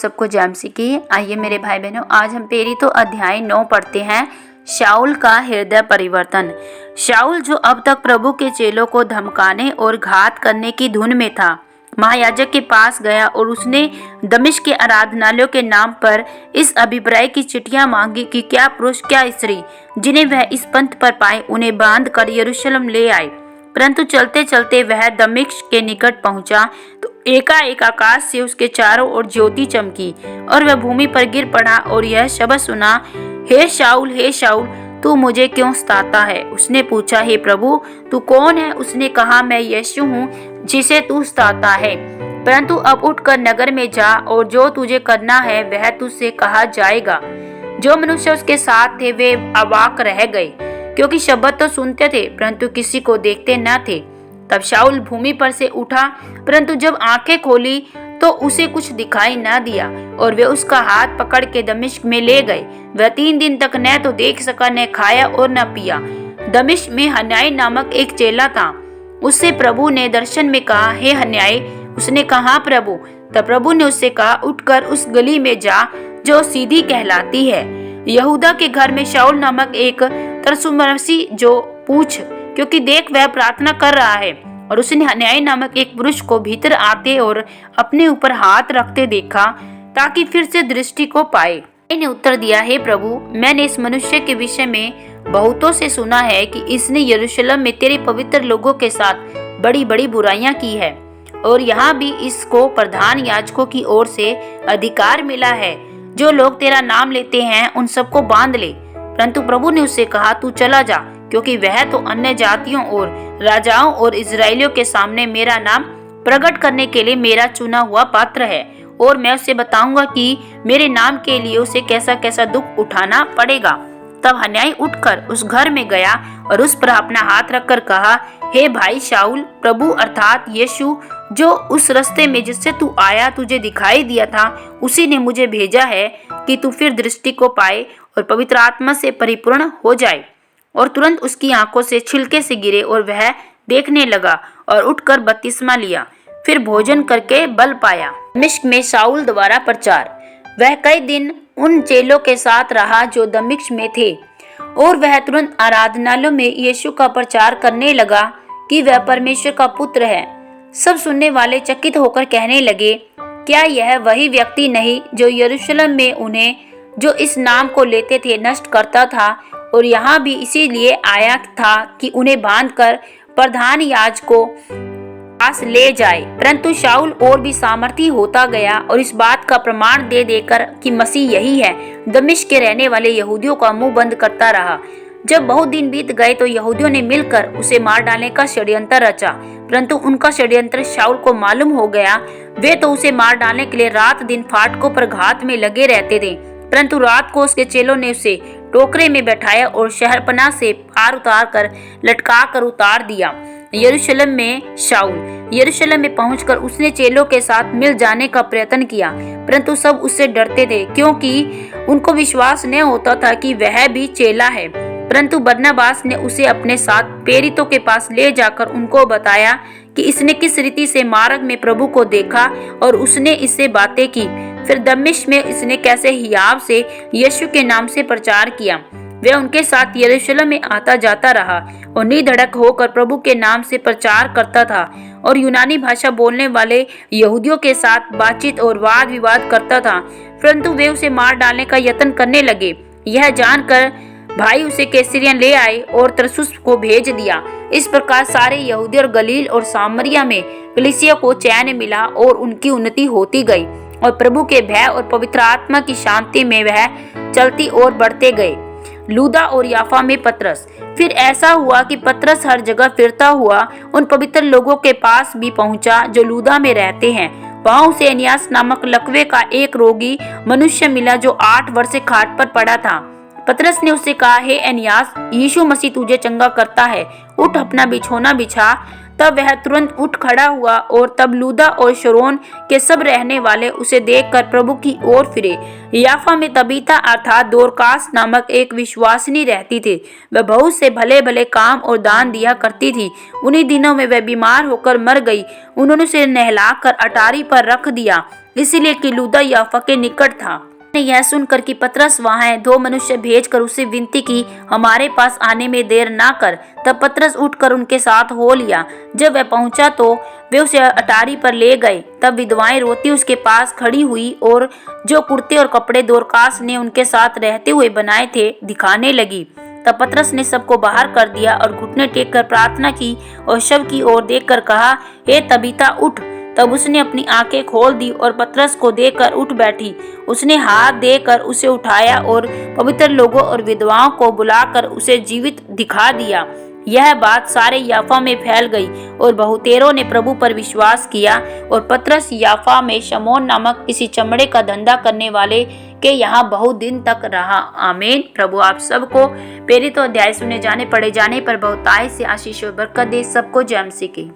सबको जय मसीह की। आइए मेरे भाई बहनों, आज हम प्रेरित अध्याय 9 पढ़ते हैं। शाऊल का हृदय परिवर्तन। शाऊल जो अब तक प्रभु के चेलों को धमकाने और घात करने की धुन में था, महायाजक के पास गया और उसने दमिश्क के आराधनालयों के नाम पर इस अभिप्राय की चिट्ठियां मांगी कि क्या पुरुष क्या स्त्री जिन्हें वह इस पंथ पर पाए उन्हें बांध कर यरूशलेम ले आए। परंतु चलते चलते वह दमिश्क के निकट पहुंचा तो एकाएक आकाश से उसके चारों ओर ज्योति चमकी और वह भूमि पर गिर पड़ा और यह शब्द सुना, हे शाऊल, तू मुझे क्यों सताता है। उसने पूछा, हे प्रभु, तू कौन है। उसने कहा, मैं यीशु हूँ जिसे तू सताता है। परंतु अब उठकर नगर में जा और जो तुझे करना है वह तुझसे कहा जाएगा। जो मनुष्य उसके साथ थे वे अवाक रह गए, क्योंकि शब्द तो सुनते थे परंतु किसी को देखते न थे। तब शाऊल भूमि पर से उठा, परंतु जब आंखें खोली तो उसे कुछ दिखाई न दिया और वे उसका हाथ पकड़ के दमिश्क में ले गए। वह 3 दिन तक न तो देख सका, न खाया और न पिया। दमिश्क में हन्याई नामक एक चेला था। उससे प्रभु ने दर्शन में कहा, हे हन्याई। उसने कहा, प्रभु। तब प्रभु ने उससे कहा, उठकर उस गली में जा जो सीधी कहलाती है, यहूदा के घर में शाऊल नामक एक तरसुमसी जो पूछ, क्योंकि देख वह प्रार्थना कर रहा है। और उसने हन्याई नामक एक पुरुष को भीतर आते और अपने ऊपर हाथ रखते देखा ताकि फिर से दृष्टि को पाए। ने उत्तर दिया, हे प्रभु, मैंने इस मनुष्य के विषय में बहुतों से सुना है कि इसने यरूशलेम में तेरे पवित्र लोगों के साथ बड़ी बड़ी बुराइयां की है और यहाँ भी इसको प्रधान याजकों की ओर से अधिकार मिला है। जो लोग तेरा नाम लेते हैं उन सबको बांध ले। परंतु प्रभु ने उससे कहा, तू चला जा, क्योंकि वह तो अन्य जातियों और राजाओं और इजरायलियों के सामने मेरा नाम प्रकट करने के लिए मेरा चुना हुआ पात्र है। और मैं उसे बताऊंगा कि मेरे नाम के लिए उसे कैसा कैसा दुख उठाना पड़ेगा। तब हन्याई उठकर उस घर में गया और उस पर अपना हाथ रखकर कहा, हे भाई शाऊल, प्रभु अर्थात यीशु जो उस रास्ते में जिससे तू आया तुझे दिखाई दिया था, उसी ने मुझे भेजा है कि तू फिर दृष्टि को पाए और पवित्र आत्मा से परिपूर्ण हो जाए। और तुरंत उसकी आंखों से छिलके से गिरे और वह देखने लगा और उठकर बपतिस्मा लिया। फिर भोजन करके बल पाया। दमिश्क में शाऊल द्वारा प्रचार। वह कई दिन उन चेलों के साथ रहा जो दमिश्क में थे और वह तुरंत आराधनालयों में यीशु का प्रचार करने लगा कि वह परमेश्वर का पुत्र है। सब सुनने वाले चकित होकर कहने लगे, क्या यह वही व्यक्ति नहीं जो यरूशलेम में उन्हें जो इस नाम को लेते थे नष्ट करता था और यहाँ भी इसीलिए आया था कि उन्हें बांधकर प्रधान याजकों पास ले जाए। परंतु शाऊल और भी सामर्थी होता गया और इस बात का प्रमाण दे देकर कि मसीह यही है, दमिश्क के रहने वाले यहूदियों का मुंह बंद करता रहा। जब बहुत दिन बीत गए तो यहूदियों ने मिलकर उसे मार डालने का षड्यंत्र रचा, परंतु उनका षड्यंत्र शाऊल को मालूम हो गया। वे तो उसे मार डालने के लिए रात दिन फाटकों पर घात में लगे रहते थे। परंतु रात को उसके चेलों ने उसे टोकरे में बैठाया और शहरपनाह से पार उतार कर लटका कर उतार दिया। यरूशलेम में पहुंचकर उसने चेलों के साथ मिल जाने का प्रयत्न किया, परंतु सब उससे डरते थे, क्योंकि उनको विश्वास नहीं होता था कि वह भी चेला है। परंतु बरनबास ने उसे अपने साथ प्रेरितों के पास ले जाकर उनको बताया कि इसने किस रीति से मार्ग में प्रभु को देखा और उसने इससे बातें की। फिर दमिश्क में इसने कैसे हियाव से यीशु के नाम से प्रचार किया। वह उनके साथ यरूशलेम में आता जाता रहा और निधड़क होकर प्रभु के नाम से प्रचार करता था और यूनानी भाषा बोलने वाले यहूदियों के साथ बातचीत और वाद विवाद करता था। परंतु वे उसे मार डालने का यत्न करने लगे। यह जानकर भाई उसे कैसरिया ले आए और तरसुस को भेज दिया। इस प्रकार सारे यहूदी और गलील और सामरिया में कलीसिया को चैन मिला और उनकी उन्नति होती गई और प्रभु के भय और पवित्र आत्मा की शांति में वह चलती और बढ़ते गए। लूदा और याफा में पतरस। फिर ऐसा हुआ कि पतरस हर जगह फिरता हुआ उन पवित्र लोगों के पास भी पहुंचा जो लूदा में रहते हैं। वहां उसे एनियास नामक लकवे का एक रोगी मनुष्य मिला जो 8 वर्ष से खाट पर पड़ा था। पतरस ने उससे कहा, हे एनियास, यीशु मसीह तुझे चंगा करता है, उठ अपना बिछौना बिछा। तब वह तुरंत उठ खड़ा हुआ और तब लूदा और शरोन के सब रहने वाले उसे देखकर प्रभु की ओर फिरे। याफा में तबीता अर्थात दोरकास नामक एक विश्वासिनी रहती थी। वह बहुत से भले भले काम और दान दिया करती थी। उन्हीं दिनों में वह बीमार होकर मर गई। उन्होंने उसे नहलाकर अटारी पर रख दिया इसीलिए कि लुद्दा याफा के निकट था। ने यह सुनकर कि पतरस वहाँ है, 2 मनुष्य भेजकर उससे विनती की, हमारे पास आने में देर ना कर। तब पतरस उठकर उनके साथ हो लिया। जब वह पहुंचा तो वे उसे अटारी पर ले गए। तब विधवाएं रोती उसके पास खड़ी हुई और जो कुर्ते और कपड़े दोरकास ने उनके साथ रहते हुए बनाए थे दिखाने लगी। तब पतरस ने सबको बाहर कर दिया और घुटने टेक कर प्रार्थना की और शव की ओर देखकर कहा, हे तबीता उठ। तब उसने अपनी आंखें खोल दी और पतरस को देखकर उठ बैठी। उसने हाथ देकर उसे उठाया और पवित्र लोगों और विधवाओं को बुलाकर उसे जीवित दिखा दिया। यह बात सारे याफा में फैल गई और बहुतेरों ने प्रभु पर विश्वास किया। और पतरस याफा में शमौन नामक किसी चमड़े का धंधा करने वाले के यहाँ बहुत दिन तक रहा। आमीन। प्रभु आप सबको प्रेरित अध्याय सुने जाने पढ़े जाने पर बहुतायत से आशीष और बरकत दे। सबको जय मसीह की।